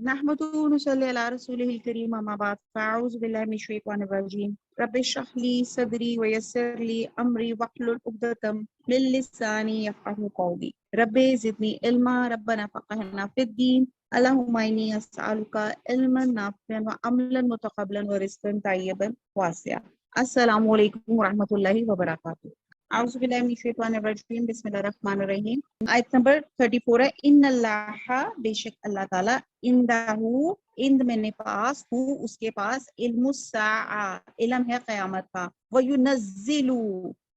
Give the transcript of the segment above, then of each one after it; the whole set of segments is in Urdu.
نحمده ونصلي على رسوله الكريم أما بعد فأعوذ بالله من الشيطان الرجيم رب اشرح لي صدري ويسر لي أمري واحلل عقدة من لساني يفقهوا قولي رب زدني علما ربنا فقهنا في الدين اللهم إني أسألك علما نافعا وعملا متقبلا ورزقا طيبا واسعا السلام علیکم ورحمۃ اللہ وبرکاتہ. اعوذ باللہ من الشیطان الرجیم بسم اللہ الرحمن الرحیم. آیت نمبر 34 ہے ان اللہ بے شک اللہ تعالیٰ اند میں پاس ہوں اس کے پاس علم الساعہ علم ہے قیامت کا وینزل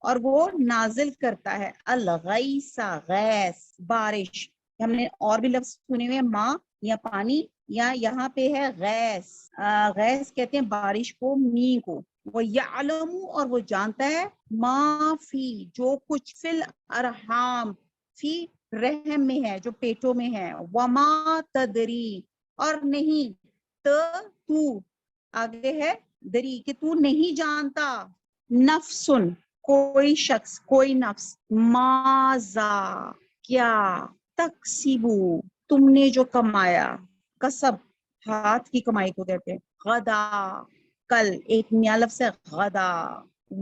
اور وہ نازل کرتا ہے الغیث غیث بارش. ہم نے اور بھی لفظ سنے ہوئے ماں یا پانی یا یہاں پہ ہے غیث. غیث کہتے ہیں بارش کو می کو. وہ یعلم اور وہ جانتا ہے ما فی جو کچھ فی الارحام فی رحم میں ہے جو پیٹوں میں ہے وما تدری اور نہیں تو آگے ہے دری کہ تو نہیں جانتا نفسن کوئی شخص کوئی نفس ماذا کیا تکسبو تم نے جو کمایا کسب ہاتھ کی کمائی کو کہتے ہیں غدا کل ایک نیا لفظ ہے غدا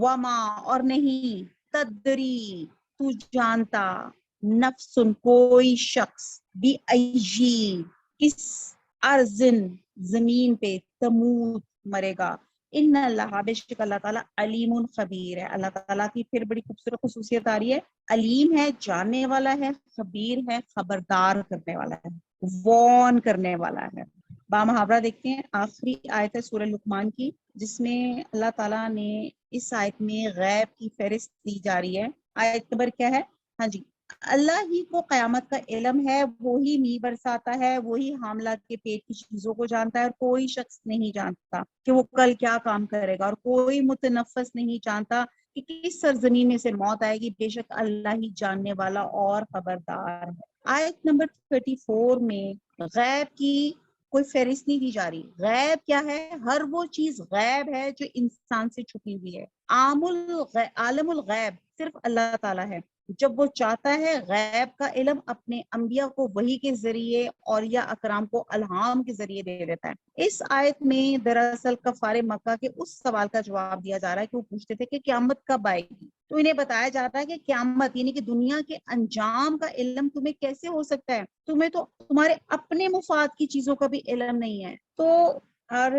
وما اور نہیں تدری تو جانتا نفسن کوئی شخص بی ایجی کس ارزن زمین پہ تموت مرے گا. ان اللہ بے شک اللہ تعالیٰ علیم خبیر ہے. اللہ تعالیٰ کی پھر بڑی خوبصورت خصوصیت آ رہی ہے علیم ہے جاننے والا ہے خبیر ہے خبردار کرنے والا ہے وارن کرنے والا ہے. بامحاورہ دیکھتے ہیں آخری آیت ہے سورہ لقمان کی جس میں اللہ تعالیٰ نے اس آیت میں غیب کی فہرست دی جا رہی ہے. آیت نمبر کیا ہے؟ ہاں جی اللہ ہی کو قیامت کا علم ہے وہی می برساتا ہے وہی حاملہ کے پیٹ کی چیزوں کو جانتا ہے اور کوئی شخص نہیں جانتا کہ وہ کل کیا کام کرے گا اور کوئی متنفس نہیں جانتا کہ کس سرزمین میں سے موت آئے گی. بے شک اللہ ہی جاننے والا اور خبردار ہے. آیت نمبر 34 میں غیب کی کوئی فہرست نہیں دی جا رہی. غیب کیا ہے؟ ہر وہ چیز غیب ہے جو انسان سے چھپی ہوئی ہے. عالم الغیب صرف اللہ تعالیٰ ہے. جب وہ چاہتا ہے غیب کا علم اپنے انبیاء کو وحی کے ذریعے اور یا اکرام کو الہام کے ذریعے دے دیتا ہے. اس آیت میں دراصل کفار مکہ کے اس سوال کا جواب دیا جا رہا ہے کہ وہ پوچھتے تھے کہ قیامت کب آئے گی. تو انہیں بتایا جاتا ہے کہ قیامت یعنی کہ دنیا کے انجام کا علم تمہیں کیسے ہو سکتا ہے؟ تمہیں تو تمہارے اپنے مفاد کی چیزوں کا بھی علم نہیں ہے. تو اور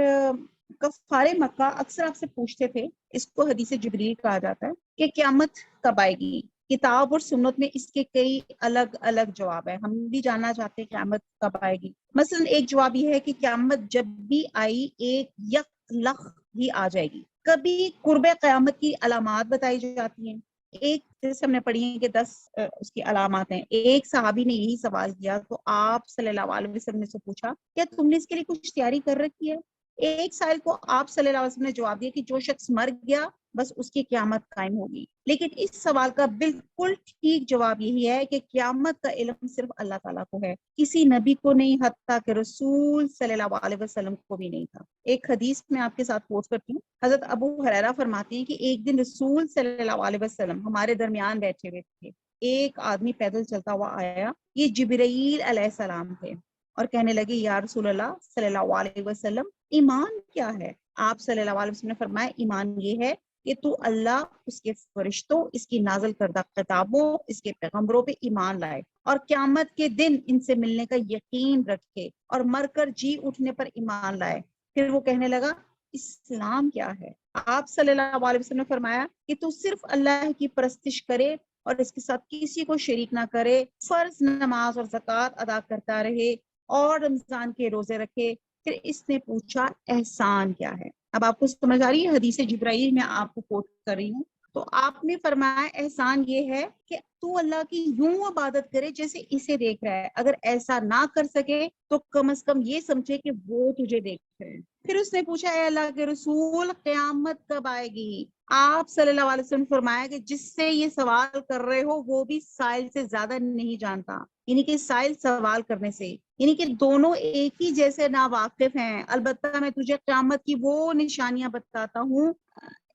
کفار مکہ اکثر آپ سے پوچھتے تھے, اس کو حدیث جبریل کہا جاتا ہے, کہ قیامت کب آئے گی. کتاب اور سنت میں اس کے کئی الگ الگ جواب ہیں. ہم بھی جاننا چاہتے ہیں قیامت کب آئے گی. مثلا ایک جواب یہ ہے کہ قیامت جب بھی آئی ایک یک لخ ہی آ جائے گی. کبھی قرب قیامت کی علامات بتائی جاتی ہیں. ایک جیسے ہم نے پڑھی ہیں کہ 10 اس کی علامات ہیں. ایک صحابی نے یہی سوال کیا تو آپ صلی اللہ علیہ وسلم نے سے پوچھا کیا تم نے اس کے لیے کچھ تیاری کر رکھی ہے؟ ایک سائل کو آپ صلی اللہ علیہ وسلم نے جواب دیا کہ جو شخص مر گیا بس اس کی قیامت قائم ہوگی. لیکن اس سوال کا بالکل ٹھیک جواب یہی ہے کہ قیامت کا علم صرف اللہ تعالیٰ کو ہے, کسی نبی کو نہیں, حتیٰ کہ رسول صلی اللہ علیہ وسلم کو بھی نہیں تھا. ایک حدیث میں آپ کے ساتھ پوسٹ کرتی ہوں. حضرت ابو ہریرہ فرماتے ہیں کہ ایک دن رسول صلی اللہ علیہ وسلم ہمارے درمیان بیٹھے ہوئے تھے. ایک آدمی پیدل چلتا ہوا آیا, یہ جبرائیل علیہ السلام تھے, اور کہنے لگے یا رسول اللہ صلی اللہ علیہ وسلم ایمان کیا ہے؟ آپ صلی اللہ علیہ وسلم نے فرمایا ایمان یہ ہے کہ تو اللہ, اس کے فرشتوں, اس کی نازل کردہ کتابوں, اس کے پیغمبروں پہ ایمان لائے اور قیامت کے دن ان سے ملنے کا یقین رکھے اور مر کر جی اٹھنے پر ایمان لائے. پھر وہ کہنے لگا اسلام کیا ہے؟ آپ صلی اللہ علیہ وسلم نے فرمایا کہ تو صرف اللہ کی پرستش کرے اور اس کے ساتھ کسی کو شریک نہ کرے, فرض نماز اور زکوٰۃ ادا کرتا رہے اور رمضان کے روزے رکھے. پھر اس نے پوچھا احسان کیا ہے؟ اب آپ کو سمجھ آ رہی ہے حدیث جبرائیل میں آپ کو کوٹ کر رہی ہوں. تو آپ نے فرمایا احسان یہ ہے کہ تو اللہ کی یوں عبادت کرے جیسے اسے دیکھ رہا ہے. اگر ایسا نہ کر سکے تو کم از کم یہ سمجھے کہ وہ تجھے دیکھ رہے ہیں. پھر اس نے پوچھا اے اللہ کے رسول قیامت کب آئے گی؟ آپ صلی اللہ علیہ وسلم فرمایا کہ جس سے یہ سوال کر رہے ہو وہ بھی سائل سے زیادہ نہیں جانتا. یعنی کہ سائل سوال کرنے سے, یعنی کہ دونوں ایک ہی جیسے ناواقف ہیں. البتہ میں تجھے قیامت کی وہ نشانیاں بتاتا ہوں.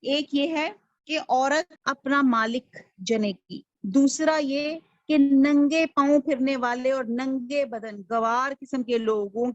ایک یہ ہے کہ عورت اپنا مالک جنے کی, دوسرا یہ کہ ننگے پاؤں پھرنے والے اور ننگے بدن گوار قسم کے لوگوں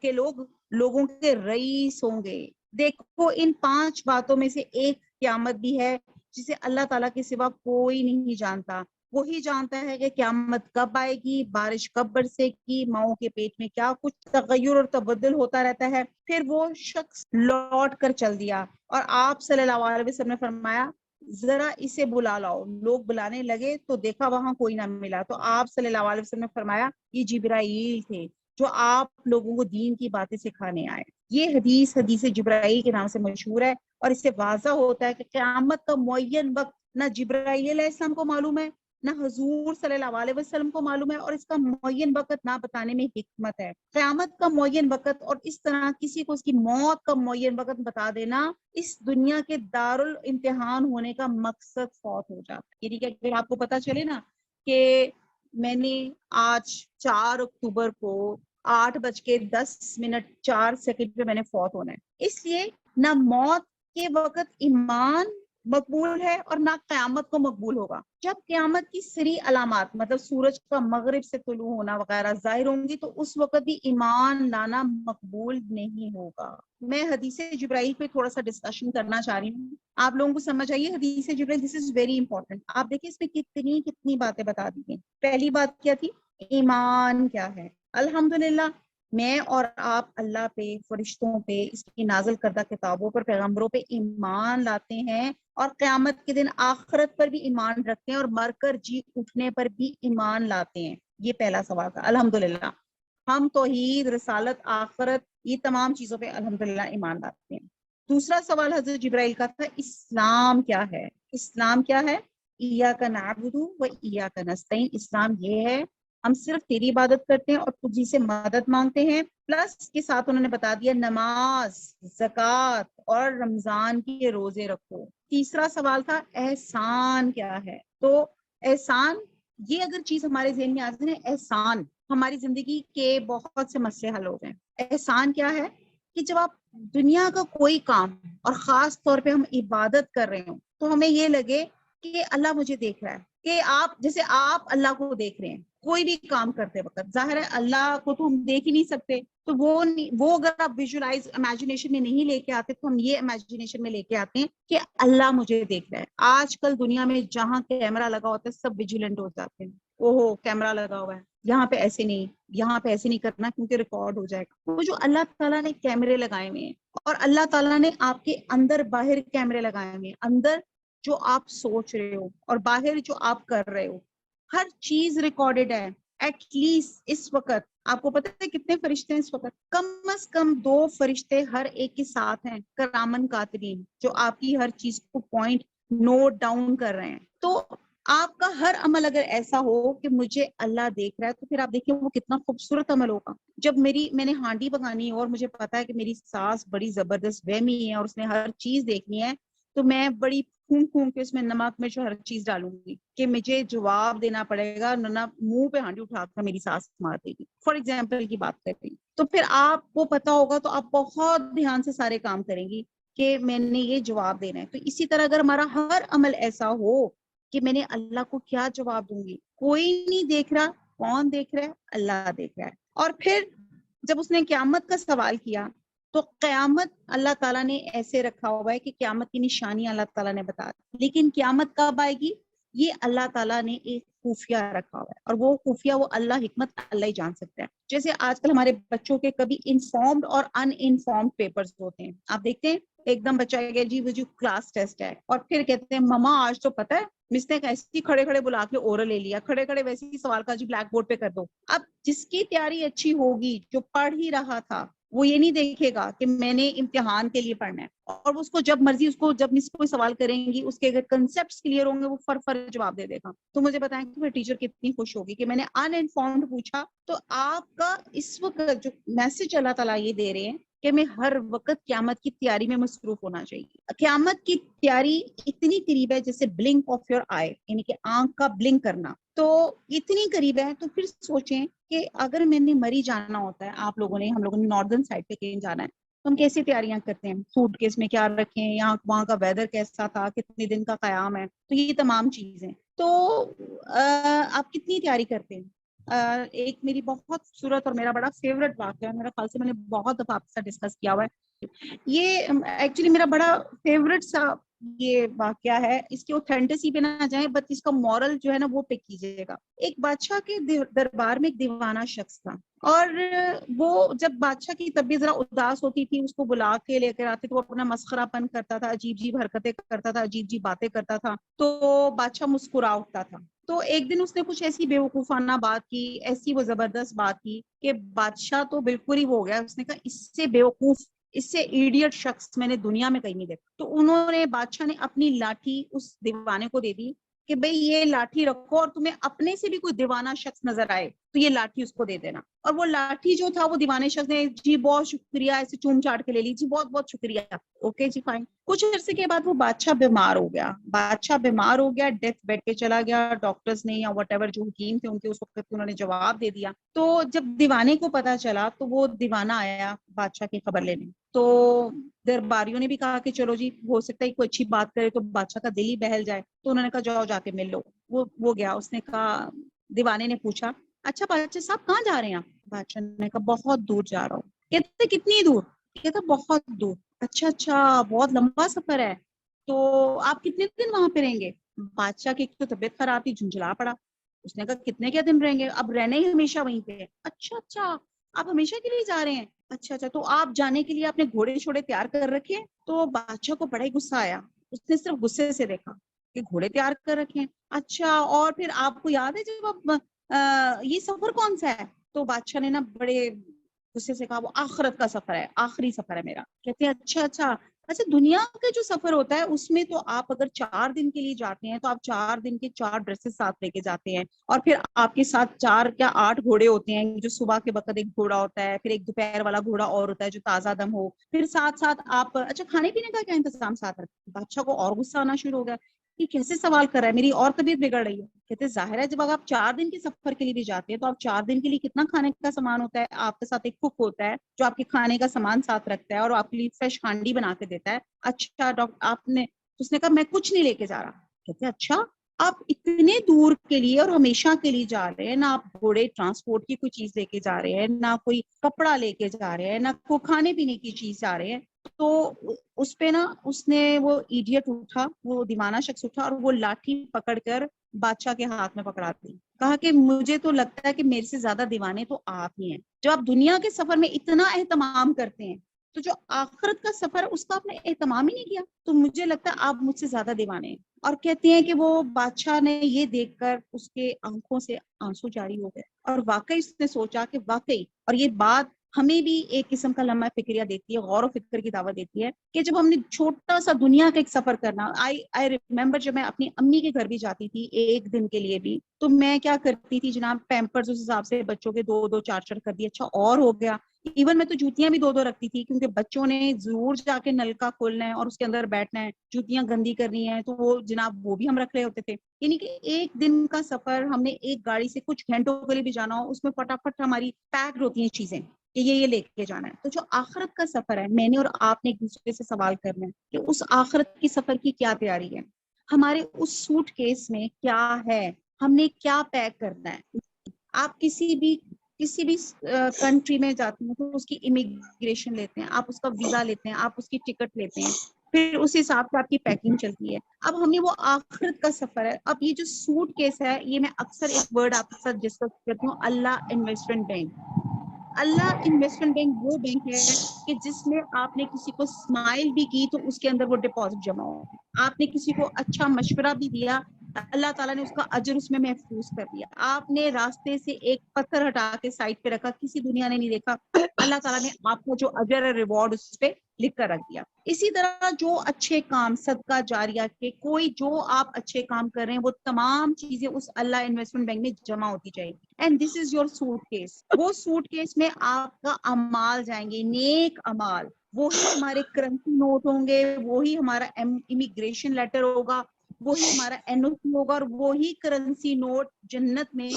کے لوگ لوگوں کے رئیس ہوں گے. دیکھو ان 5 باتوں میں سے ایک قیامت بھی ہے جسے اللہ تعالیٰ کے سوا کوئی نہیں جانتا. وہی جانتا ہے کہ قیامت کب آئے گی, بارش کب برسے گی, ماؤں کے پیٹ میں کیا کچھ تغیر اور تبدل ہوتا رہتا ہے. پھر وہ شخص لوٹ کر چل دیا اور آپ صلی اللہ علیہ وسلم نے فرمایا ذرا اسے بلا لاؤ. لوگ بلانے لگے تو دیکھا وہاں کوئی نہ ملا, تو آپ صلی اللہ علیہ وسلم نے فرمایا یہ جبرائیل تھے جو آپ لوگوں کو دین کی باتیں سکھانے آئے. یہ حدیث جبرائیل کے نام سے مشہور ہے, اور اس سے واضح ہوتا ہے کہ قیامت کا معین وقت نہ جبرائیل علیہ السلام کو معلوم ہے, نہ حضور صلی اللہ علیہ وسلم کو معلوم ہے, اور اس کا معین وقت نہ بتانے میں حکمت ہے. قیامت کا معین وقت اور اس طرح کسی کو اس کی موت کا معین وقت بتا دینا اس دنیا کے دارالامتحان ہونے کا مقصد فوت ہو جاتا ہے. یعنی کہ اگر آپ کو پتا چلے نا کہ میں نے آج 4 اکتوبر کو 8:10:04 پہ میں نے فوت ہونا ہے, اس لیے نہ موت کے وقت ایمان مقبول ہے اور نہ قیامت کو مقبول ہوگا. جب قیامت کی سری علامات مطلب سورج کا مغرب سے طلوع ہونا وغیرہ ظاہر ہوں گی تو اس وقت بھی ایمان لانا مقبول نہیں ہوگا. میں حدیث جبرائیل پہ تھوڑا سا ڈسکشن کرنا چاہ رہی ہوں, آپ لوگوں کو سمجھ آئیے. حدیث جبرائیل دس از ویری امپورٹنٹ. آپ دیکھیں اس میں کتنی باتیں بتا دی گئی. پہلی بات کیا تھی, ایمان کیا ہے. الحمدللہ میں اور آپ اللہ پہ, فرشتوں پہ, اس کی نازل کردہ کتابوں پر, پیغمبروں پہ ایمان لاتے ہیں, اور قیامت کے دن آخرت پر بھی ایمان رکھتے ہیں, اور مر کر جی اٹھنے پر بھی ایمان لاتے ہیں. یہ پہلا سوال تھا. الحمدللہ ہم توحید, رسالت, آخرت یہ تمام چیزوں پہ الحمدللہ ایمان لاتے ہیں. دوسرا سوال حضرت جبرائیل کا تھا اسلام کیا ہے. اسلام کیا ہے؟ ایاک نعبد و ایاک نستعین. اسلام یہ ہے ہم صرف تیری عبادت کرتے ہیں اور تجھی سے مدد مانگتے ہیں. پلس کے ساتھ انہوں نے بتا دیا نماز, زکوٰۃ اور رمضان کے روزے رکھو. تیسرا سوال تھا احسان کیا ہے. تو احسان یہ اگر چیز ہمارے ذہن میں آ جائے نا, احسان ہماری زندگی کے بہت سے مسئلے حل ہو جائیں. احسان کیا ہے کہ جب آپ دنیا کا کوئی کام اور خاص طور پہ ہم عبادت کر رہے ہوں تو ہمیں یہ لگے کہ اللہ مجھے دیکھ رہا ہے, کہ آپ جیسے آپ اللہ کو دیکھ رہے ہیں کوئی بھی کام کرتے وقت. ظاہر ہے اللہ کو تو ہم دیکھ ہی نہیں سکتے, تو وہ اگر آپ ویژولائز امیجنیشن میں نہیں لے کے آتے تو ہم یہ امیجنیشن میں لے کے آتے ہیں کہ اللہ مجھے دیکھ رہا ہے. آج کل دنیا میں جہاں کیمرہ لگا ہوتا ہے سب ویجیلنٹ ہو جاتے ہیں, اوہو کیمرہ لگا ہوا ہے, یہاں پہ ایسے نہیں, یہاں پہ ایسے نہیں کرنا کیونکہ ریکارڈ ہو جائے گا. وہ جو اللہ تعالیٰ نے کیمرے لگائے ہوئے ہیں, اور اللہ تعالیٰ نے آپ کے اندر باہر کیمرے لگائے ہوئے ہیں, اندر جو آپ سوچ رہے ہو اور باہر جو آپ کر رہے ہو, ہر چیز ریکارڈڈ ہے. ایٹ لیسٹ اس وقت آپ کو پتہ ہے کتنے فرشتے ہیں اس وقت؟ کم از کم 2 فرشتے ہر ایک کے ساتھ ہیں, کرامن کاتبین, جو آپ کی ہر چیز کو پوائنٹ نوٹ ڈاؤن کر رہے ہیں. تو آپ کا ہر عمل اگر ایسا ہو کہ مجھے اللہ دیکھ رہا ہے تو پھر آپ دیکھیں وہ کتنا خوبصورت عمل ہوگا. جب میں نے ہانڈی پکانی ہے اور مجھے پتا ہے کہ میری ساس بڑی زبردست وہمی ہے اور اس نے ہر چیز دیکھنی ہے, تو میں بڑی پھونک کے اس میں نمک مرچ ہر چیز ڈالوں گی کہ مجھے جواب دینا پڑے گا, نہ منہ پہ ہانڈی اٹھا کر میری ساس مار دے گی. فار ایگزامپل کی بات کرتے ہیں, تو پھر آپ کو پتا ہوگا تو آپ بہت دھیان سے سارے کام کریں گی کہ میں نے یہ جواب دینا ہے. تو اسی طرح اگر ہمارا ہر عمل ایسا ہو کہ میں نے اللہ کو کیا جواب دوں گی, کوئی نہیں دیکھ رہا, کون دیکھ رہا ہے؟ اللہ دیکھ رہا ہے. اور پھر جب اس نے قیامت کا سوال کیا تو قیامت اللہ تعالیٰ نے ایسے رکھا ہوا ہے کہ قیامت کی نشانیاں اللہ تعالیٰ نے بتا دی, لیکن قیامت کب آئے گی یہ اللہ تعالیٰ نے ایک خفیہ رکھا ہوا ہے, اور وہ خفیہ وہ اللہ حکمت اللہ ہی جان سکتا ہے. جیسے آج کل ہمارے بچوں کے کبھی انفارمڈ اور ان انفارمڈ پیپرز ہوتے ہیں, آپ دیکھتے ہیں ایک دم بچہ گیا جی وہ جو کلاس ٹیسٹ ہے, اور پھر کہتے ہیں مما آج تو پتہ ہے مس نے ایسی کھڑے کھڑے بلا کے اورل لے لیا, کھڑے کھڑے ویسے ہی سوال کا جی بلیک بورڈ پہ کر دو. اب جس کی تیاری اچھی ہوگی, جو پڑھ ہی رہا تھا, وہ یہ نہیں دیکھے گا کہ میں نے امتحان کے لیے پڑھنا ہے, اور اس کو جب مرضی اس کو جب مس کوئی سوال کریں گی اس کے اگر کنسیپٹس کلیئر ہوں گے وہ فر جواب دے دے گا. تو مجھے بتائیں کہ ٹیچر کتنی خوش ہوگی کہ میں نے ان انفارمڈ پوچھا. تو آپ کا اس وقت جو میسج اللہ تعالیٰ یہ دے رہے ہیں کہ میں ہر وقت قیامت کی تیاری میں مصروف ہونا چاہیے. قیامت کی تیاری اتنی قریب ہے جیسے بلنک آف یور آئی, یعنی کہ آنکھ کا بلنک کرنا, تو اتنی قریب ہے. تو پھر سوچیں کہ اگر میں نے مری جانا ہوتا ہے, آپ لوگوں نے, ہم لوگوں نے ناردرن سائڈ پہ کہیں جانا ہے, تو ہم کیسی تیاریاں کرتے ہیں, سوٹ کیس میں کیا رکھیں, یہاں وہاں کا ویدر کیسا تھا, کتنے دن کا قیام ہے, تو یہ تمام چیزیں. تو آپ کتنی تیاری کرتے ہیں؟ ایک میری بہت خوبصورت اور میرا بڑا فیوریٹ واقعہ ہے، میرا خیال سے میں نے بہت دفعہ آپ کے ساتھ ڈسکس کیا ہوا ہے. یہ ایکچولی میرا بڑا فیوریٹ سا یہ واقعہ ہے. اس کی اوتھینٹسی پہ نہ جائیں بٹ اس کا مورل جو ہے نا وہ پک کیجیے گا. ایک بادشاہ کے دربار میں ایک دیوانہ شخص تھا، اور وہ جب بادشاہ کی طبیعت ذرا اداس ہوتی تھی اس کو بلا کے لے کر آتے تو وہ اپنا مسخرہ پن کرتا تھا، عجیب عجیب حرکتیں کرتا تھا، عجیب عجیب باتیں کرتا تھا، تو بادشاہ مسکرا اٹھتا تھا. تو ایک دن اس نے کچھ ایسی بیوقوفانہ بات کی، ایسی وہ زبردست بات کی کہ بادشاہ تو بالکل ہی ہو گیا. اس نے کہا اس سے بیوقوف، اس سے ایڈیٹ شخص میں نے دنیا میں کہیں نہیں دیکھا. تو انہوں نے بادشاہ نے اپنی لاٹھی اس دیوانے کو دے دی کہ بھئی یہ لاٹھی رکھو، اور تمہیں اپنے سے بھی کوئی دیوانہ شخص نظر آئے تو یہ لاٹھی اس کو دے دینا. اور وہ لاٹھی جو تھا وہ دیوانے شخص نے جی بہت شکریہ ایسے چوم چاٹ کے لے لی، جی بہت بہت شکریہ، اوکے جی فائن. کچھ عرصے کے بعد وہ بادشاہ بیمار ہو گیا، ڈیتھ بیڈ پہ چلا گیا. ڈاکٹرز نے یا وٹ ایور جو حکیم تھے ان کے اس وقت انہوں نے جواب دے دیا. تو جب دیوانے کو پتا چلا تو وہ دیوانہ آیا بادشاہ کی خبر لینے. تو درباریوں نے بھی کہا کہ چلو جی ہو سکتا ہے کوئی اچھی بات کرے تو بادشاہ کا دل ہی بہل جائے. تو انہوں نے کہا جاؤ جا کے مل لو. وہ گیا. اس نے کہا، دیوانے نے پوچھا اچھا بادشاہ صاحب کہاں جا رہے ہیں آپ؟ بادشاہ نے کہا بہت دور جا رہا ہوں. کہتے کتنی دور؟ کہتا بہت دور. اچھا بہت لمبا سفر ہے، تو آپ کتنے دن وہاں پہ رہیں گے؟ بادشاہ کی تو طبیعت خراب تھی، جھنجھلا پڑا. اس نے کہا کتنے کیا دن رہیں گے؟ اب رہنے ہی ہمیشہ وہیں پہ. اچھا آپ ہمیشہ کے لیے جا رہے ہیں؟ اچھا تو آپ جانے کے لیے آپ نے گھوڑے شوڑے تیار کر رکھے ہیں؟ تو بادشاہ کو بڑا ہی غصہ آیا. اس نے صرف غصے سے دیکھا کہ گھوڑے تیار کر رکھے ہیں. اچھا اور پھر آپ کو یاد ہے جب آپ یہ سفر کون سا ہے؟ تو بادشاہ نے نا بڑے غصے سے کہا وہ آخرت کا سفر ہے، آخری سفر ہے میرا. کہتے ہیں اچھا دنیا کا جو سفر ہوتا ہے اس میں تو آپ اگر 4 دن کے لیے جاتے ہیں تو آپ 4 دن کے 4 ڈریسز ساتھ لے کے جاتے ہیں، اور پھر آپ کے ساتھ 4 کیا 8 گھوڑے ہوتے ہیں. جو صبح کے وقت ایک گھوڑا ہوتا ہے، پھر ایک دوپہر والا گھوڑا اور ہوتا ہے جو تازہ دم ہو، پھر ساتھ آپ اچھا کھانے پینے کا کیا انتظام ساتھ رکھتے. بادشاہ کو اور غصہ آنا شروع ہو گیا کہ کیسے سوال کر رہا ہے، میری اور طبیعت بگڑ رہی ہے. کہتے ظاہر ہے جب آپ 4 دن کے سفر کے لیے بھی جاتے ہیں تو آپ 4 دن کے لیے کتنا کھانے کا سامان ہوتا ہے. آپ کے ساتھ ایک کوک ہوتا ہے جو آپ کے کھانے کا سامان ساتھ رکھتا ہے اور آپ کے لیے فریش ہانڈی بنا کے دیتا ہے. اچھا ڈاکٹر آپ نے، اس نے کہا میں کچھ نہیں لے کے جا رہا. کہتے اچھا آپ اتنے دور کے لیے اور ہمیشہ کے لیے جا رہے ہیں، نہ آپ گھوڑے ٹرانسپورٹ کی کوئی چیز لے کے جا رہے ہیں، نہ کوئی کپڑا لے کے جا رہے ہیں، نہ کوئی کھانے پینے کی چیز جا رہے ہیں. تو اس پہ نا اس نے وہ ایڈیٹ اٹھا، وہ دیوانہ شخص اٹھا اور وہ لاٹھی پکڑ کر بادشاہ کے ہاتھ میں پکڑا دی. کہا کہ مجھے تو لگتا ہے کہ میرے سے زیادہ دیوانے تو آپ ہی ہیں. جو آپ دنیا کے سفر میں اتنا اہتمام کرتے ہیں تو جو آخرت کا سفر اس کا آپ نے اہتمام ہی نہیں کیا، تو مجھے لگتا ہے آپ مجھ سے زیادہ دیوانے ہیں. اور کہتے ہیں کہ وہ بادشاہ نے یہ دیکھ کر اس کے آنکھوں سے آنسو جاری ہو گئے، اور واقعی اس نے سوچا کہ واقعی، اور یہ بات ہمیں بھی ایک قسم کا لمحہ فکریہ دیتی ہے، غور و فکر کی دعوت دیتی ہے کہ جب ہم نے چھوٹا سا دنیا کا ایک سفر کرنا. آئی ریمبر جب میں اپنی امی کے گھر بھی جاتی تھی ایک دن کے لیے بھی، تو میں کیا کرتی تھی جناب، پیمپرز اس حساب سے بچوں کے 2 4 کر دی. اچھا اور ہو گیا، ایون میں تو جوتیاں بھی 2 رکھتی تھی کیونکہ بچوں نے ضرور جا کے نلکا کھولنا ہے اور اس کے اندر بیٹھنا ہے، جوتیاں گندی کرنی ہے، تو وہ جناب وہ بھی ہم رکھ رہے ہوتے تھے. یعنی کہ ایک دن کا سفر ہم نے ایک گاڑی سے کچھ گھنٹوں کے لیے بھی جانا ہو، اس میں فٹافٹ ہماری پیکڈ ہوتی ہیں چیزیں کہ یہ لے کے جانا ہے. تو جو آخرت کا سفر ہے، میں نے اور آپ نے ایک دوسرے سے سوال کرنا ہے کہ اس آخرت کی سفر کی کیا تیاری ہے، ہمارے اس سوٹ کیس میں کیا ہے، ہم نے کیا پیک کرنا ہے. آپ کسی بھی کنٹری میں جاتے ہیں تو اس کی امیگریشن لیتے ہیں، آپ اس کا ویزا لیتے ہیں، آپ اس کی ٹکٹ لیتے ہیں، پھر اس حساب سے آپ کی پیکنگ چلتی ہے. اب ہم نے وہ آخرت کا سفر ہے. اب یہ جو سوٹ کیس ہے، یہ میں اکثر ایک ورڈ آپ کے ساتھ ڈسکس کرتی ہوں، اللہ انویسٹمنٹ بینک. اللہ انویسٹمنٹ بینک وہ بینک ہے کہ جس میں آپ نے کسی کو اسمائل بھی کی تو اس کے اندر وہ ڈپازٹ جمع ہو. آپ نے کسی کو اچھا مشورہ بھی دیا، اللہ تعالیٰ نے اس کا اجر اس میں محفوظ کر دیا. آپ نے راستے سے ایک پتھر ہٹا کے سائڈ پہ رکھا، کسی دنیا نے نہیں دیکھا، اللہ تعالیٰ نے آپ کو جو اجر اور ریوارڈ اس پہ لکھ کر رکھ دیا. اسی طرح جو اچھے کام، صدقہ جاریہ کے کوئی جو آپ اچھے کام کر رہے ہیں، وہ تمام چیزیں اس اللہ انویسٹمنٹ بینک میں جمع ہوتی جائے گی. And this is your suitcase. وہ سوٹ کیس میں آپ کا اعمال جائیں گے، نیک اعمال. وہی ہمارے کرنسی نوٹ ہوں گے، وہی ہمارا امیگریشن لیٹر ہوگا، وہی ہمارا NOC ہوگا، اور وہی کرنسی نوٹ جنت میں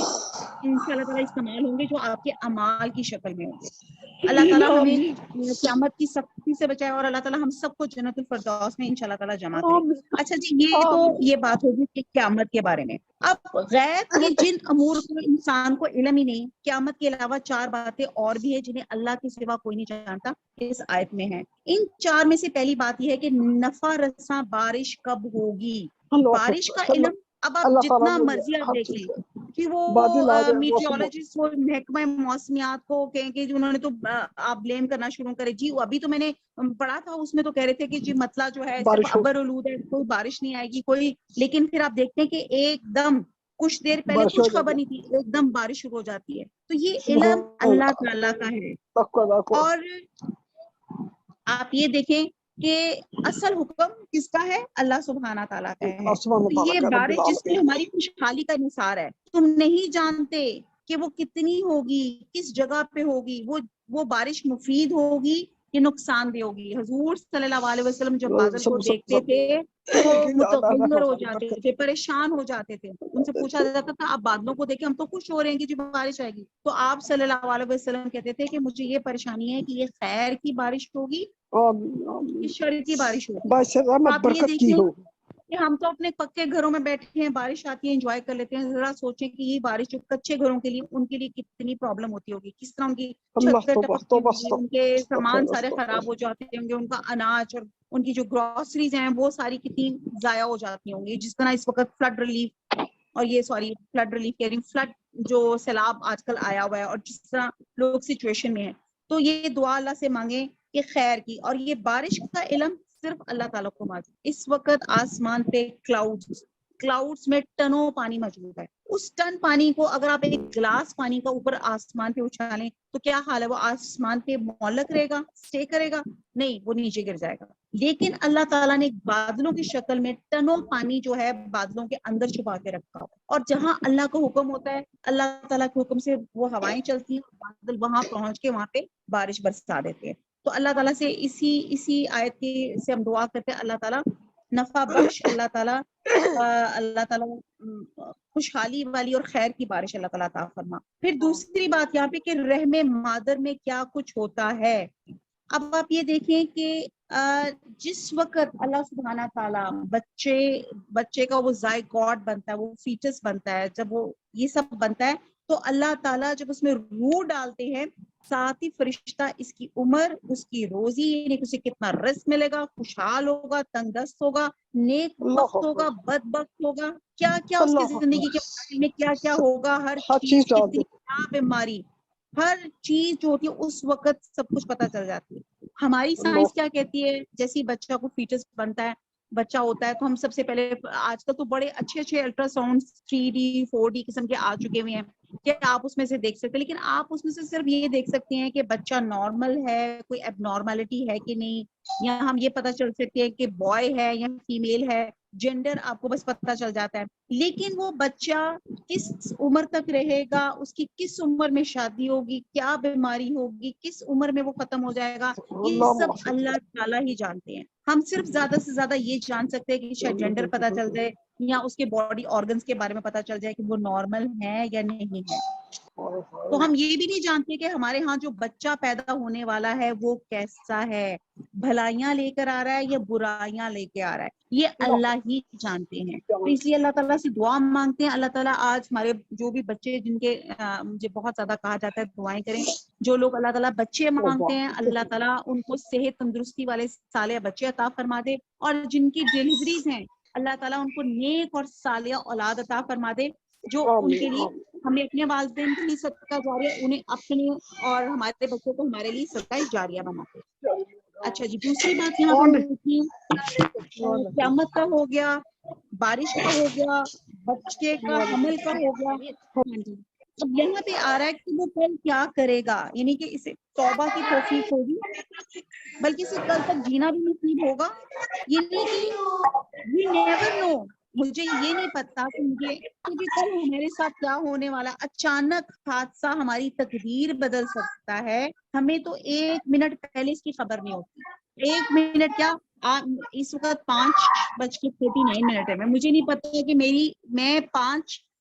انشاءاللہ تعالیٰ استعمال ہوں گے جو آپ کے اعمال کی شکل میں ہوں گے. اللہ تعالیٰ ہمیں قیامت کی سختی سے بچائے اور اللہ تعالیٰ ہم سب کو جنت الفردوس میں انشاءاللہ تعالیٰ جمع کرے. اچھا جی یہ بات ہوگی کہ قیامت کے بارے میں. اب غیب کے جن امور کو انسان کو علم ہی نہیں, قیامت کے علاوہ 4 باتیں اور بھی ہیں جنہیں اللہ کے سوا کوئی نہیں جانتا, اس آیت میں ہے. ان 4 میں سے پہلی بات یہ ہے کہ نفع رساں بارش کب ہوگی. بارش کا علم اب آپ جتنا مرضی آپ دیکھ لیں کہ وہ میٹیورولوجسٹ وہ محکمہ موسمیات کو کہیں کہ انہوں نے تو آپ بلیم کرنا شروع کرے. جی ابھی تو میں نے پڑھا تھا, اس میں تو کہہ رہے تھے کہ جی مسئلہ جو ہے صرف ابر آلود ہے, کوئی بارش نہیں آئے گی کوئی. لیکن پھر آپ دیکھتے ہیں کہ ایک دم کچھ دیر پہلے کچھ خبر نہیں تھی, ایک دم بارش شروع ہو جاتی ہے. تو یہ علم اللہ تعالیٰ کا ہے. اور آپ یہ دیکھیں کہ اصل حکم کس کا ہے, اللہ سبحانہ تعالیٰ کا ہے. تو یہ بارش جس میں ہماری خوشحالی کا نثار ہے, تم نہیں جانتے کہ وہ کتنی ہوگی, کس جگہ پہ ہوگی, وہ بارش مفید ہوگی کہ نقصان دہ ہوگی. حضور صلی اللہ علیہ وسلم جب بادل کو دیکھتے تھے تو متغیر ہو جاتے تھے, پریشان ہو جاتے تھے. ان سے پوچھا جاتا تھا آپ بادلوں کو دیکھیں, ہم تو خوش ہو رہے ہیں کہ جی بارش آئے گی. تو آپ صلی اللہ علیہ وسلم کہتے تھے کہ مجھے یہ پریشانی ہے کہ یہ خیر کی بارش ہوگی کہ شر کی بارش ہوگی. آپ یہ دیکھیں کہ ہم تو اپنے پکے گھروں میں بیٹھے ہیں, بارش آتی ہے انجوائے کر لیتے ہیں. ذرا سوچیں کہ یہ بارش جو کچے گھروں کے لیے, ان کے لیے کتنی پرابلم ہوتی ہوگی, کس طرح ان کی چھتیں ٹپکتی ہوگی, ان کے سامان سارے خراب ہو جاتے ہوں گے, ان کا اناج اور ان کی جو گروسریز ہیں وہ ساری کتنی ضائع ہو جاتی ہوں گی. جس طرح اس وقت فلڈ ریلیف اور یہ فلڈ ریلیف کہہ رہی ہوں, فلڈ جو سیلاب آج کل آیا ہوا ہے اور جس طرح لوگ سچویشن میں ہیں, تو یہ دعا اللہ سے مانگیں کہ خیر کی. اور یہ بارش کا علم صرف اللہ تعالیٰ کو معلوم. اس وقت آسمان پہ کلاؤڈز میں ٹنوں پانی موجود ہے. اس ٹن پانی کو اگر آپ ایک گلاس پانی کا اوپر آسمان پہ اچھالیں تو کیا حال ہے, وہ آسمان پہ معلق رہے گا, اسٹے کرے گا؟ نہیں, وہ نیچے گر جائے گا. لیکن اللہ تعالیٰ نے بادلوں کی شکل میں ٹنوں پانی جو ہے بادلوں کے اندر چھپا کے رکھا, اور جہاں اللہ کا حکم ہوتا ہے, اللہ تعالیٰ کے حکم سے وہ ہوائیں چلتی ہیں, بادل وہاں پہنچ کے وہاں پہ بارش برسا دیتے ہیں. تو اللہ تعالیٰ سے اسی آیت کی سے ہم دعا کرتے ہیں, اللہ تعالیٰ نفع بخش, اللہ تعالیٰ خوشحالی والی اور خیر کی بارش اللہ تعالیٰ عطا فرما. پھر دوسری بات یہاں پہ کہ رحم مادر میں کیا کچھ ہوتا ہے. اب آپ یہ دیکھیں کہ جس وقت اللہ سبحانہ تعالیٰ بچے کا وہ زائگوٹ بنتا ہے, وہ فیٹس بنتا ہے, جب وہ یہ سب بنتا ہے تو اللہ تعالیٰ جب اس میں روح ڈالتے ہیں, ساتھ ہی فرشتہ اس کی عمر, اس کی روزی, یعنی اسے کتنا رزق ملے گا, خوشحال ہوگا, تنگ دست ہوگا, نیک بخت ہوگا, بد بخت ہوگا, کیا کیا اس کی زندگی کے بارے میں کیا کیا ہوگا, ہر چیز کتنی کیا بیماری, ہر چیز جو ہوتی ہے اس وقت سب کچھ پتہ چل جاتی ہے. ہماری سائنس کیا کہتی ہے, جیسے بچہ کو فیٹس بنتا ہے, بچہ ہوتا ہے, تو ہم سب سے پہلے آج کل تو بڑے اچھے الٹرا ساؤنڈ 3D 4D قسم کے آ چکے ہوئے ہیں کہ آپ اس میں سے دیکھ سکتے ہیں. لیکن آپ اس میں سے صرف یہ دیکھ سکتے ہیں کہ بچہ نارمل ہے, کوئی اب نارملٹی ہے کہ نہیں, یا ہم یہ پتہ چل سکتے ہیں کہ بوائے ہے یا فیمیل ہے, جینڈر آپ کو بس پتہ چل جاتا ہے. لیکن وہ بچہ کس عمر تک رہے گا, اس کی کس عمر میں شادی ہوگی, کیا بیماری ہوگی, کس عمر میں وہ ختم ہو جائے گا, یہ سب اللہ تعالیٰ ہی جانتے ہیں. ہم صرف زیادہ سے زیادہ یہ جان سکتے ہیں کہ شاید جینڈر پتہ چل جائے یا اس کے باڈی آرگنز کے بارے میں پتہ چل جائے کہ وہ نارمل ہے یا نہیں ہے. تو ہم یہ بھی نہیں جانتے کہ ہمارے ہاں جو بچہ پیدا ہونے والا ہے وہ کیسا ہے, بھلائیاں لے کر آ رہا ہے یا برائیاں لے کے آ رہا ہے, یہ اللہ ہی جانتے ہیں. تو اس لیے اللہ تعالیٰ سے دعا مانگتے ہیں, اللہ تعالیٰ آج ہمارے جو بھی بچے جن کے مجھے بہت زیادہ کہا جاتا ہے دعائیں کریں, جو لوگ اللہ تعالیٰ بچے مانگتے ہیں, اللہ تعالیٰ ان کو صحت تندرستی والے صالح بچے عطا فرما دے, اور جن کی ڈیلیوریز ہیں اللہ تعالیٰ ان کو نیک اور صالح اولاد عطا فرما دے, جو ان کے لیے ہمیں اپنے والدین کے لیے صدقہ جاریہ, انہیں اپنے اور ہمارے بچوں کو ہمارے لیے صدقہ جاریہ بناتے. اچھا جی, دوسری بات یہاں پر قیامت کا ہو گیا, بارش کا ہو گیا, بچے کا حمل کا ہو گیا. ہاں جی, اب یہاں پہ آ رہا ہے کہ وہ کل کیا کرے گا, یعنی کہ اسے توبہ کی توفیق ہوگی, بلکہ اسے کل تک جینا بھی نصیب ہوگا. یعنی کہ we never know, مجھے یہ نہیں پتا کہ مجھے کل میرے ساتھ کیا ہونے والا. اچانک حادثہ ہماری تقدیر بدل سکتا ہے, ہمیں تو 1 منٹ پہلے اس کی خبر نہیں ہوتی. 1 منٹ کیا, اس وقت 5:49 ہے, مجھے نہیں پتا کہ میں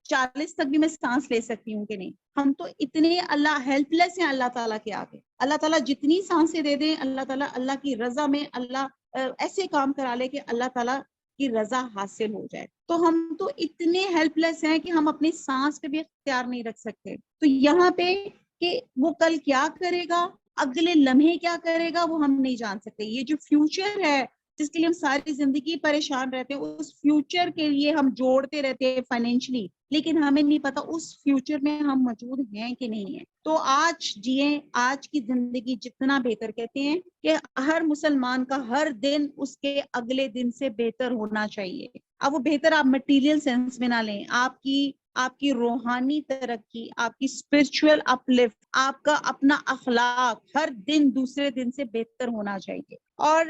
40 تک بھی میں سانس لے سکتی ہوں کہ نہیں. ہم تو اتنے اللہ ہیلپ لیس ہیں اللہ تعالیٰ کے آگے. اللہ تعالیٰ جتنی سانسیں دے دیں, اللہ تعالیٰ اللہ کی رضا میں اللہ ایسے کام کرا لے کہ اللہ تعالیٰ کی رضا حاصل ہو جائے. تو ہم تو اتنے ہیلپ لیس ہیں کہ ہم اپنی سانس پہ بھی اختیار نہیں رکھ سکتے. تو یہاں پہ کہ وہ کل کیا کرے گا, اگلے لمحے کیا کرے گا, وہ ہم نہیں جان سکتے. یہ جو فیوچر ہے جس کے لیے ہم ساری زندگی پریشان رہتے ہیں, اس فیوچر کے لیے ہم جوڑتے رہتے ہیں فائنینشلی, لیکن ہمیں نہیں پتا اس فیوچر میں ہم موجود ہیں کہ نہیں ہیں. تو آج جئیں, آج کی زندگی جتنا بہتر. کہتے ہیں کہ ہر مسلمان کا ہر دن اس کے اگلے دن سے بہتر ہونا چاہیے. اب وہ بہتر آپ مٹیریل سینس میں نہ لیں, آپ کی روحانی ترقی, آپ کی اسپرچل اپلفٹ, آپ کا اپنا اخلاق ہر دن دوسرے دن سے بہتر ہونا چاہیے. اور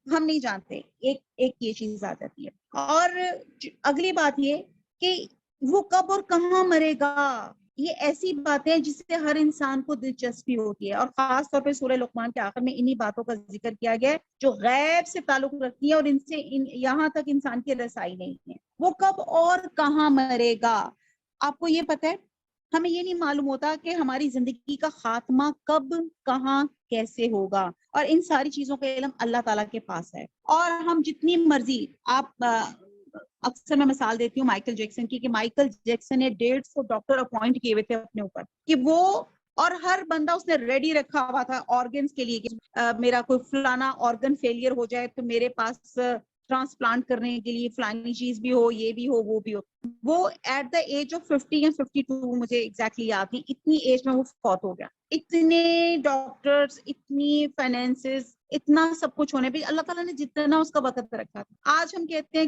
ہم نہیں جانتے, ایک یہ چیز آ جاتی ہے. اور اگلی بات یہ کہ وہ کب اور کہاں مرے گا, یہ ایسی باتیں جس سے ہر انسان کو دلچسپی ہوتی ہے. اور خاص طور پہ سورہ لقمان کے آخر میں انہی باتوں کا ذکر کیا گیا ہے جو غیب سے تعلق رکھتی ہے اور ان سے یہاں تک انسان کی رسائی نہیں ہے. وہ کب اور کہاں مرے گا. آپ کو یہ پتہ ہے, ہمیں یہ نہیں معلوم ہوتا کہ ہماری زندگی کا خاتمہ کب, کہاں, کیسے ہوگا. اور ان ساری چیزوں کا علم اللہ تعالیٰ کے پاس ہے. اور ہم جتنی مرضی, آپ اکثر میں مثال دیتی ہوں مائیکل جیکسن کی, کہ مائیکل جیکسن نے 150 ڈاکٹر اپوائنٹ کیے ہوئے تھے اپنے اوپر, کہ وہ اور ہر بندہ اس نے ریڈی رکھا ہوا تھا آرگنز کے لیے کہ میرا کوئی فلانا آرگن فیلئر ہو جائے تو میرے پاس ٹرانسپلانٹ کرنے کے لیے فلانی چیز بھی ہو, یہ بھی ہو, وہ بھی ہو. وہ ایٹ دا ایج آف 50 یا 52, مجھے ایگزیکٹلی یاد نہیں, اتنی ایج میں وہ فوت ہو گیا. اتنے ڈاکٹرز, اتنی فائنینسز, اتنا سب کچھ ہونے بھی اللہ تعالیٰ نے جتنا اس کا وقت رکھا تھا. آج ہم کہتے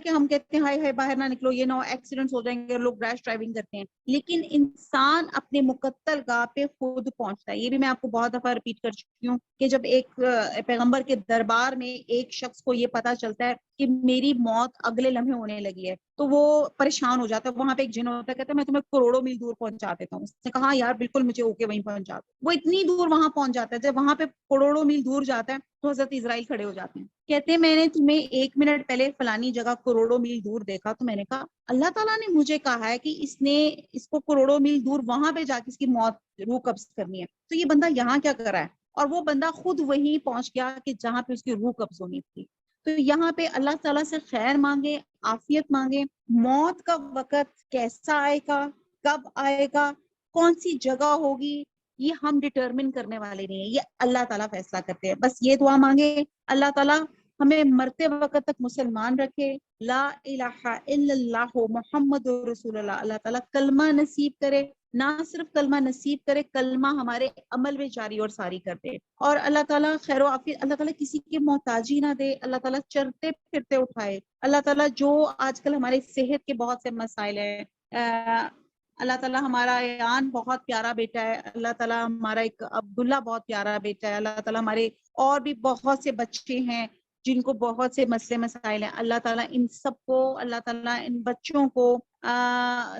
ہیں ہائے ہائے باہر نہ نکلو, یہ نہ ہو ایکسیڈنٹس ہو جائیں گے, لوگ ریش ڈرائیونگ کرتے ہیں. لیکن انسان اپنے مقتل گاہ پہ خود پہنچتا ہے. یہ بھی میں آپ کو بہت دفعہ ریپیٹ کر چکی ہوں کہ جب ایک پیغمبر کے دربار میں ایک شخص کو یہ پتا چلتا ہے کہ میری موت اگلے لمحے ہونے لگی ہے, تو وہ پریشان ہو جاتا ہے. وہاں پہ ایک جن ہوتا ہے, کہتا ہے میں تمہیں کروڑوں میل دور پہنچا دیتا ہوں. اس نے کہا یار بالکل مجھے اوکے, وہیں پہنچا دو. وہ اتنی دور وہاں پہنچ جاتا ہے. جب وہاں پہ کروڑوں میل دور جاتا ہے تو حضرت اسرائیل کھڑے ہو جاتے ہیں, کہتے ہیں میں نے تمہیں 1 منٹ پہلے فلانی جگہ کروڑوں میل دور دیکھا. تو میں نے کہا اللہ تعالیٰ نے مجھے کہا ہے کہ اس نے اس کو کروڑوں میل دور وہاں پہ جا کے اس کی موت, روح قبض کرنی ہے, تو یہ بندہ یہاں کیا کر رہا ہے. اور وہ بندہ خود وہیں پہنچ گیا کہ جہاں پہ اس کی روح قبض ہونی تھی. تو یہاں پہ اللہ تعالیٰ سے خیر مانگے, عافیت مانگے. موت کا وقت کیسا آئے گا, کب آئے گا, کون سی جگہ ہوگی, یہ ہم ڈٹرمن کرنے والے نہیں ہیں, یہ اللہ تعالیٰ فیصلہ کرتے ہیں. بس یہ دعا مانگے اللہ تعالیٰ ہمیں مرتے وقت تک مسلمان رکھے, لا الہ الا اللہ محمد رسول اللہ. اللہ تعالیٰ کلمہ نصیب کرے, نہ صرف کلمہ نصیب کرے, کلمہ ہمارے عمل میں جاری اور ساری کر دے. اور اللہ تعالیٰ خیر و عافیت, اللہ تعالیٰ کسی کی محتاجی نہ دے, اللہ تعالیٰ چلتے پھرتے اٹھائے. اللہ تعالیٰ جو آج کل ہمارے صحت کے بہت سے مسائل ہیں, اللہ تعالیٰ ہمارا ایان بہت پیارا بیٹا ہے, اللہ تعالیٰ ہمارا ایک عبداللہ بہت پیارا بیٹا ہے, اللہ تعالیٰ ہمارے اور بھی بہت سے بچے ہیں جن کو بہت سے مسئلے مسائل ہیں. اللہ تعالیٰ ان سب کو, اللہ تعالیٰ ان بچوں کو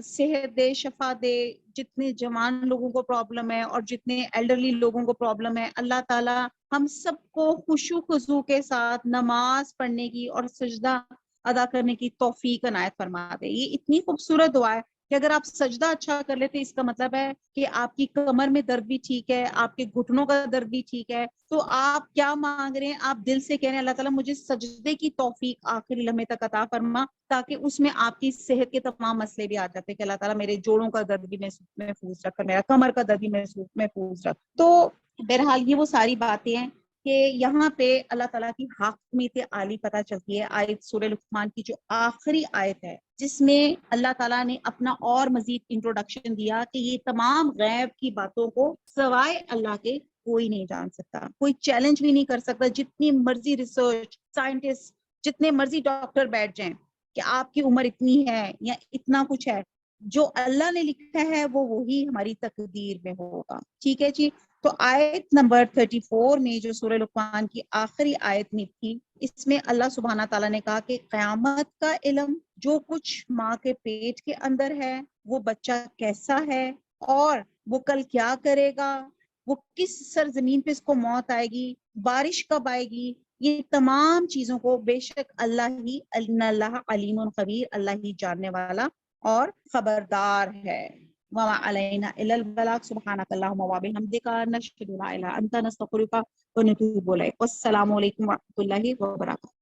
صحت دے, شفا دے. جتنے جوان لوگوں کو پرابلم ہے اور جتنے ایلڈرلی لوگوں کو پرابلم ہے, اللہ تعالیٰ ہم سب کو خشوع و خضوع کے ساتھ نماز پڑھنے کی اور سجدہ ادا کرنے کی توفیق عنایت فرما دے. یہ اتنی خوبصورت دعا ہے کہ اگر آپ سجدہ اچھا کر لیتے, اس کا مطلب ہے کہ آپ کی کمر میں درد بھی ٹھیک ہے, آپ کے گھٹنوں کا درد بھی ٹھیک ہے. تو آپ کیا مانگ رہے ہیں, آپ دل سے کہہ رہے ہیں اللہ تعالیٰ مجھے سجدے کی توفیق آخری لمحے تک عطا فرما, تاکہ اس میں آپ کی صحت کے تمام مسئلے بھی آ جاتے ہیں کہ اللہ تعالیٰ میرے جوڑوں کا درد بھی محفوظ رکھ, میرا کمر کا درد بھی محفوظ رکھ. تو بہرحال یہ وہ ساری باتیں ہیں کہ یہاں پہ اللہ تعالیٰ کی حاکمیت عالی پتہ چلتی ہے. آیت سورہ لقمان کی جو آخری آیت ہے, جس میں اللہ تعالیٰ نے اپنا اور مزید انٹروڈکشن دیا کہ یہ تمام غیب کی باتوں کو سوائے اللہ کے کوئی نہیں جان سکتا, کوئی چیلنج بھی نہیں کر سکتا. جتنی مرضی ریسرچ سائنٹسٹ, جتنے مرضی ڈاکٹر بیٹھ جائیں کہ آپ کی عمر اتنی ہے یا اتنا کچھ ہے, جو اللہ نے لکھا ہے وہ وہی ہماری تقدیر میں ہوگا. ٹھیک ہے جی. تو آیت نمبر 34 میں جو سورہ لقمان کی آخری آیت میں تھی, اس میں اللہ سبحانہ تعالیٰ نے کہا کہ قیامت کا علم, جو کچھ ماں کے پیٹ کے اندر ہے, وہ بچہ کیسا ہے اور وہ کل کیا کرے گا, وہ کس سرزمین پہ اس کو موت آئے گی, بارش کب آئے گی, یہ تمام چیزوں کو بے شک اللہ ہی, اللہ علیم خبیر, اللہ ہی جاننے والا اور خبردار ہے. وما علینا الا البلاغ سبحانک اللہم وبحمدک نشہد لا الہ الا انت نستغفرک ونتوب الیک. والسلام علیکم ورحمۃ اللہ وبرکاتہ.